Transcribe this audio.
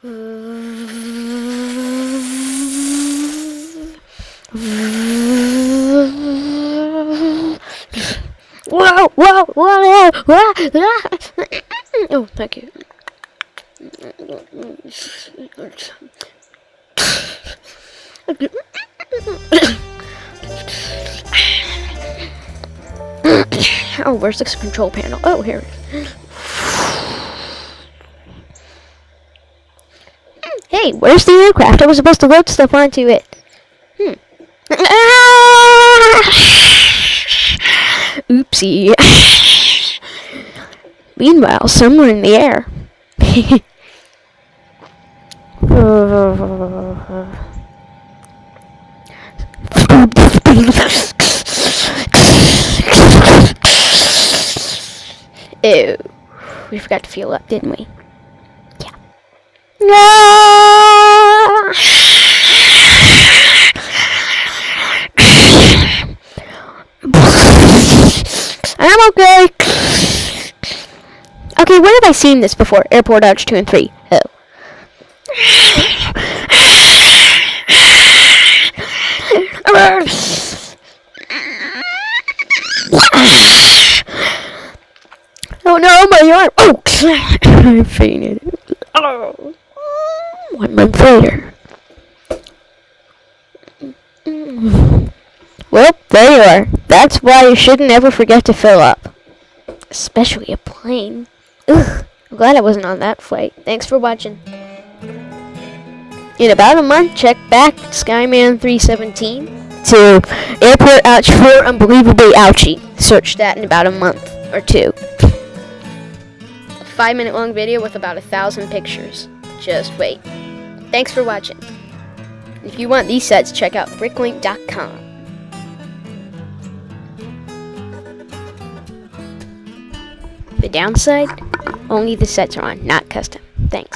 Whoa, whoa, whoa, whoa. Oh, thank you. Oh, where's the control panel? Oh, here it is. Hey, where's the aircraft? I was supposed to load stuff onto it. Oopsie. Meanwhile, somewhere in the air. Ew. We forgot to fuel up, didn't we? Yeah. No! I'm okay. Okay, where have I seen this before? Airport Arch 2 and 3. Oh. Oh no, my arm! Oh, I fainted. Oh. 1 month later. Well, there you are. That's why you shouldn't ever forget to fill up. Especially a plane. Ugh, I'm glad I wasn't on that flight. Thanks for watching. In about a month, check back Skyman 317 to Airport Ouch 4 Unbelievably Ouchie. Search that in about a month or 2. 5-minute long video with about 1,000 pictures. Just wait. Thanks for watching. If you want these sets, check out bricklink.com. The downside? Only the sets are on, not custom. Thanks.